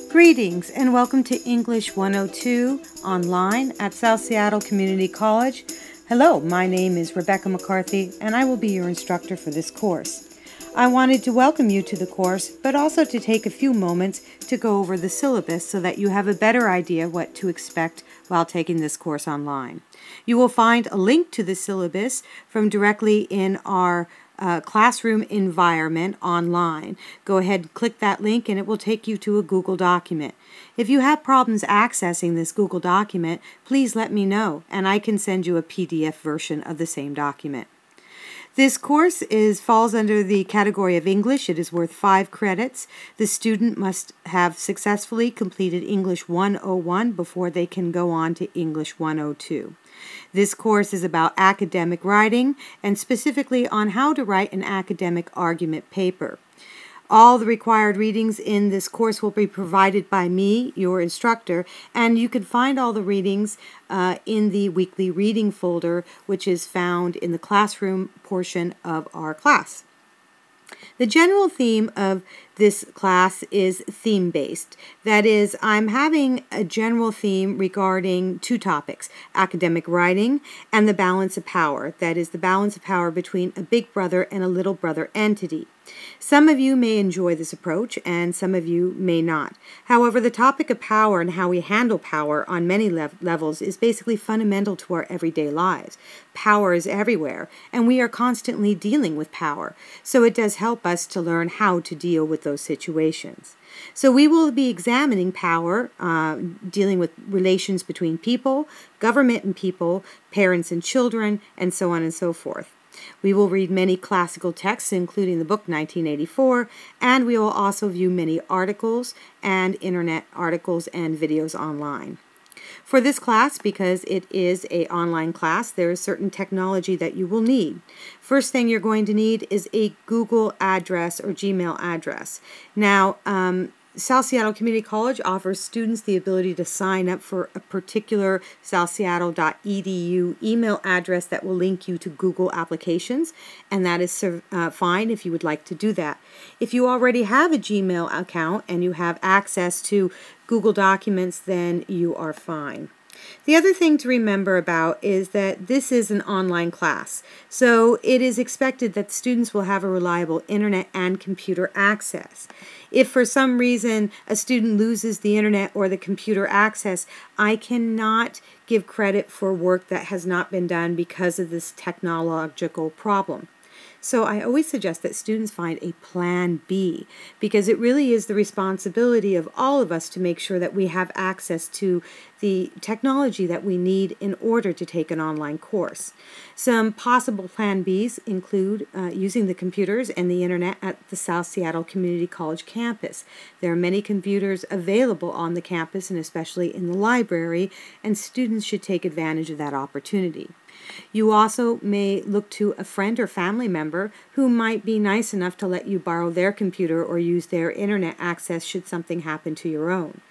Greetings and welcome to English 102 online at South Seattle Community College. Hello, my name is Rebecca McCarthy and I will be your instructor for this course. I wanted to welcome you to the course, but also to take a few moments to go over the syllabus so that you have a better idea what to expect while taking this course online. You will find a link to the syllabus from directly in our classroom environment online. Go ahead and click that link and it will take you to a Google document. If you have problems accessing this Google document, please let me know and I can send you a PDF version of the same document. This course falls under the category of English. It is worth 5 credits. The student must have successfully completed English 101 before they can go on to English 102. This course is about academic writing and specifically on how to write an academic argument paper. All the required readings in this course will be provided by me, your instructor, and you can find all the readings in the weekly reading folder, which is found in the classroom portion of our class. The general theme of this class is theme-based. That is, I'm having a general theme regarding 2 topics, academic writing and the balance of power. That is, the balance of power between a big brother and a little brother entity. Some of you may enjoy this approach and some of you may not. However, the topic of power and how we handle power on many levels is basically fundamental to our everyday lives. Power is everywhere and we are constantly dealing with power. So it does help us to learn how to deal with those situations. So we will be examining power, dealing with relations between people, government and people, parents and children, and so on and so forth. We will read many classical texts, including the book 1984, and we will also view many articles and internet articles and videos online. For this class, because it is an online class, there is certain technology that you will need. First thing you're going to need is a Google address or Gmail address. Now, South Seattle Community College offers students the ability to sign up for a particular southseattle.edu email address that will link you to Google applications, and that is fine if you would like to do that. If you already have a Gmail account and you have access to Google Documents, then you are fine. The other thing to remember about is that this is an online class, so it is expected that students will have a reliable internet and computer access. If for some reason a student loses the internet or the computer access, I cannot give credit for work that has not been done because of this technological problem. So I always suggest that students find a plan B because it really is the responsibility of all of us to make sure that we have access to the technology that we need in order to take an online course. Some possible plan Bs include using the computers and the internet at the South Seattle Community College campus. There are many computers available on the campus and especially in the library, and students should take advantage of that opportunity. You also may look to a friend or family member who might be nice enough to let you borrow their computer or use their internet access should something happen to your own.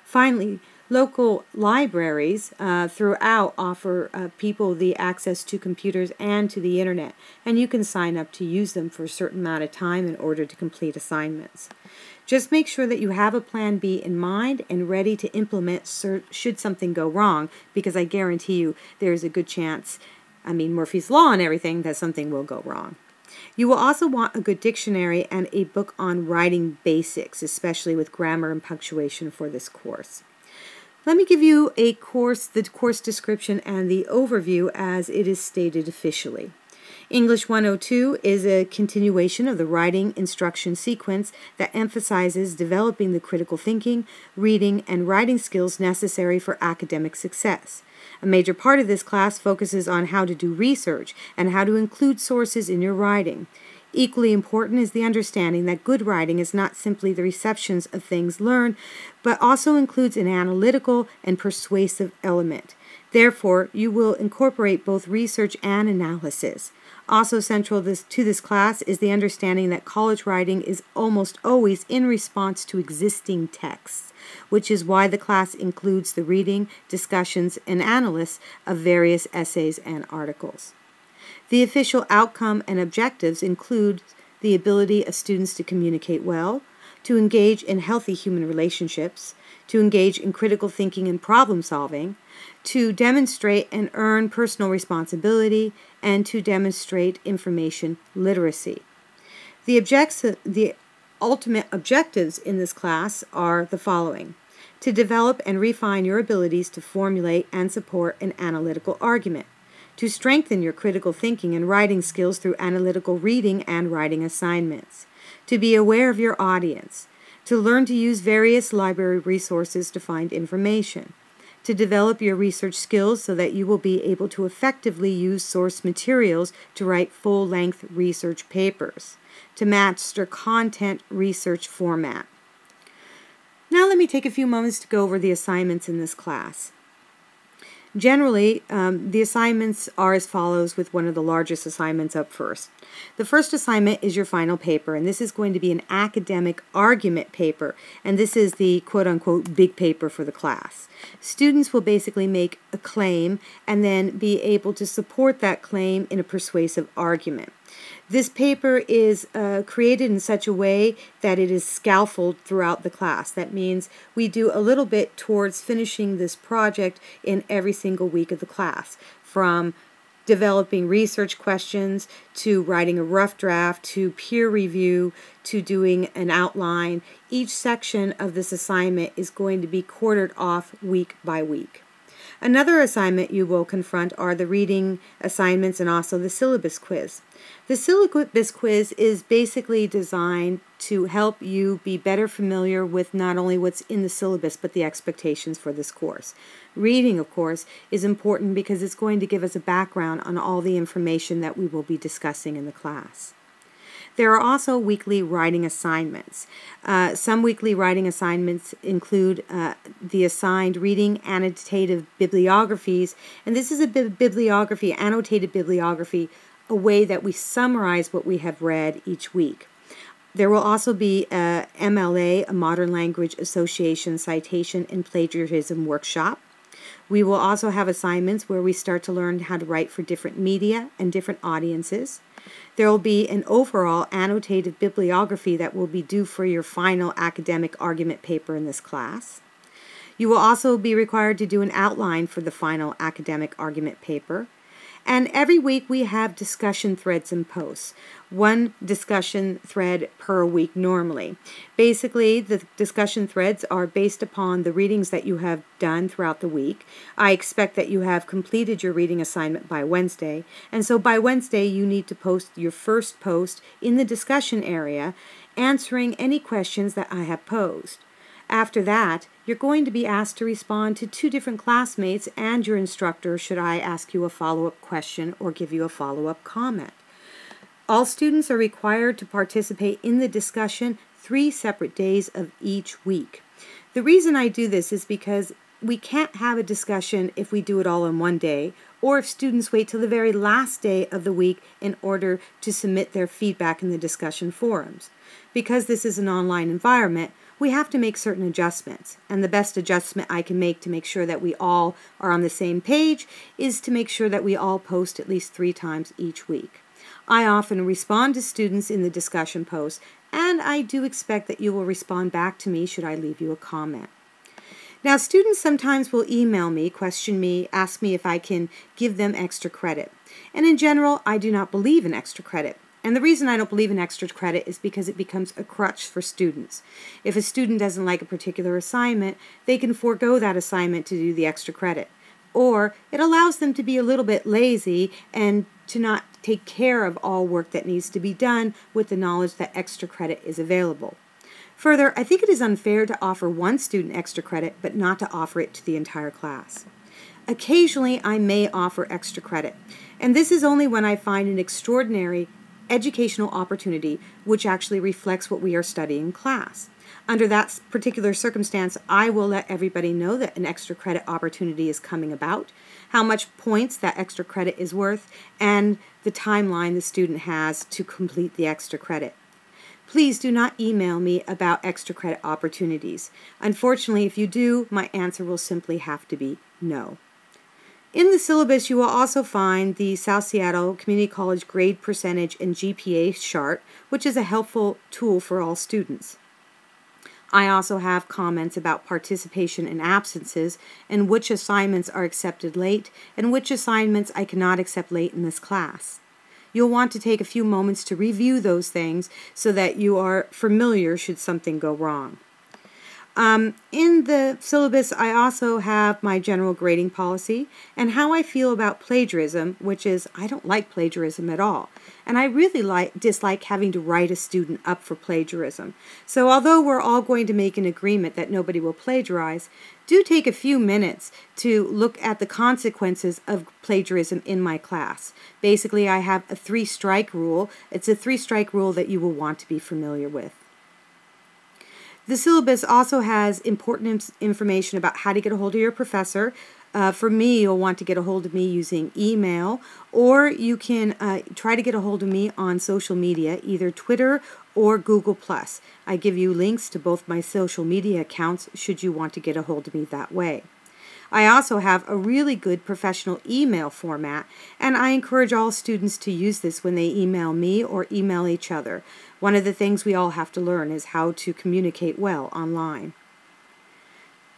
Finally, local libraries throughout offer people the access to computers and to the internet, and you can sign up to use them for a certain amount of time in order to complete assignments. Just make sure that you have a plan B in mind and ready to implement should something go wrong, because I guarantee you there is a good chance, Murphy's Law and everything, that something will go wrong. You will also want a good dictionary and a book on writing basics, especially with grammar and punctuation for this course. Let me give you the course description and the overview as it is stated officially. English 102 is a continuation of the writing instruction sequence that emphasizes developing the critical thinking, reading, and writing skills necessary for academic success. A major part of this class focuses on how to do research and how to include sources in your writing. Equally important is the understanding that good writing is not simply the receptions of things learned, but also includes an analytical and persuasive element. Therefore, you will incorporate both research and analysis. Also central to this class is the understanding that college writing is almost always in response to existing texts, which is why the class includes the reading, discussions, and analysis of various essays and articles. The official outcome and objectives include the ability of students to communicate well, to engage in healthy human relationships, to engage in critical thinking and problem solving, to demonstrate and earn personal responsibility, and to demonstrate information literacy. The ultimate objectives in this class are the following: to develop and refine your abilities to formulate and support an analytical argument, to strengthen your critical thinking and writing skills through analytical reading and writing assignments, to be aware of your audience, to learn to use various library resources to find information, to develop your research skills so that you will be able to effectively use source materials to write full-length research papers, to master content research format. Now let me take a few moments to go over the assignments in this class. Generally, the assignments are as follows, with one of the largest assignments up first. The first assignment is your final paper, and this is going to be an academic argument paper, and this is the quote-unquote big paper for the class. Students will basically make a claim and then be able to support that claim in a persuasive argument. This paper is created in such a way that it is scaffolded throughout the class. That means we do a little bit towards finishing this project in every single week of the class, from developing research questions to writing a rough draft to peer review to doing an outline. Each section of this assignment is going to be quartered off week by week. Another assignment you will confront are the reading assignments and also the syllabus quiz. The syllabus quiz is basically designed to help you be better familiar with not only what's in the syllabus but the expectations for this course. Reading, of course, is important because it's going to give us a background on all the information that we will be discussing in the class. There are also weekly writing assignments. Some weekly writing assignments include the assigned reading annotative bibliographies, and this is a bibliography, annotated bibliography, a way that we summarize what we have read each week. There will also be a MLA, a Modern Language Association Citation and Plagiarism Workshop. We will also have assignments where we start to learn how to write for different media and different audiences. There will be an overall annotated bibliography that will be due for your final academic argument paper in this class. You will also be required to do an outline for the final academic argument paper. And every week we have discussion threads and posts. One discussion thread per week normally. Basically, the discussion threads are based upon the readings that you have done throughout the week. I expect that you have completed your reading assignment by Wednesday, and so by Wednesday you need to post your first post in the discussion area answering any questions that I have posed. After that, you're going to be asked to respond to 2 different classmates and your instructor should I ask you a follow-up question or give you a follow-up comment. All students are required to participate in the discussion 3 separate days of each week. The reason I do this is because we can't have a discussion if we do it all in one day, or if students wait till the very last day of the week in order to submit their feedback in the discussion forums. Because this is an online environment, we have to make certain adjustments, and the best adjustment I can make to make sure that we all are on the same page is to make sure that we all post at least 3 times each week. I often respond to students in the discussion posts, and I do expect that you will respond back to me should I leave you a comment. Now, students sometimes will email me, question me, ask me if I can give them extra credit. And in general, I do not believe in extra credit. And the reason I don't believe in extra credit is because it becomes a crutch for students. If a student doesn't like a particular assignment, they can forego that assignment to do the extra credit. Or it allows them to be a little bit lazy and to not take care of all work that needs to be done with the knowledge that extra credit is available. Further, I think it is unfair to offer one student extra credit but not to offer it to the entire class. Occasionally, I may offer extra credit, and this is only when I find an extraordinary educational opportunity which actually reflects what we are studying in class. Under that particular circumstance, I will let everybody know that an extra credit opportunity is coming about, how much points that extra credit is worth, and the timeline the student has to complete the extra credit. Please do not email me about extra credit opportunities. Unfortunately, if you do, my answer will simply have to be no. In the syllabus, you will also find the South Seattle Community College grade percentage and GPA chart, which is a helpful tool for all students. I also have comments about participation and absences and which assignments are accepted late and which assignments I cannot accept late in this class. You'll want to take a few moments to review those things so that you are familiar should something go wrong. In the syllabus, I also have my general grading policy and how I feel about plagiarism, which is I don't like plagiarism at all. And I really dislike having to write a student up for plagiarism. So although we're all going to make an agreement that nobody will plagiarize, do take a few minutes to look at the consequences of plagiarism in my class. Basically, I have a 3-strike rule. It's a 3-strike rule that you will want to be familiar with. The syllabus also has important information about how to get a hold of your professor. For me, you'll want to get a hold of me using email, or you can try to get a hold of me on social media, either Twitter or Google+. I give you links to both my social media accounts should you want to get a hold of me that way. I also have a really good professional email format, and I encourage all students to use this when they email me or email each other. One of the things we all have to learn is how to communicate well online.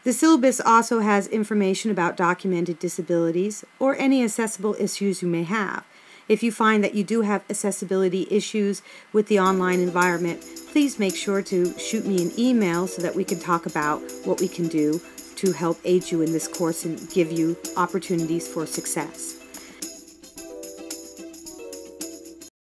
The syllabus also has information about documented disabilities or any accessible issues you may have. If you find that you do have accessibility issues with the online environment, please make sure to shoot me an email so that we can talk about what we can do to help aid you in this course and give you opportunities for success.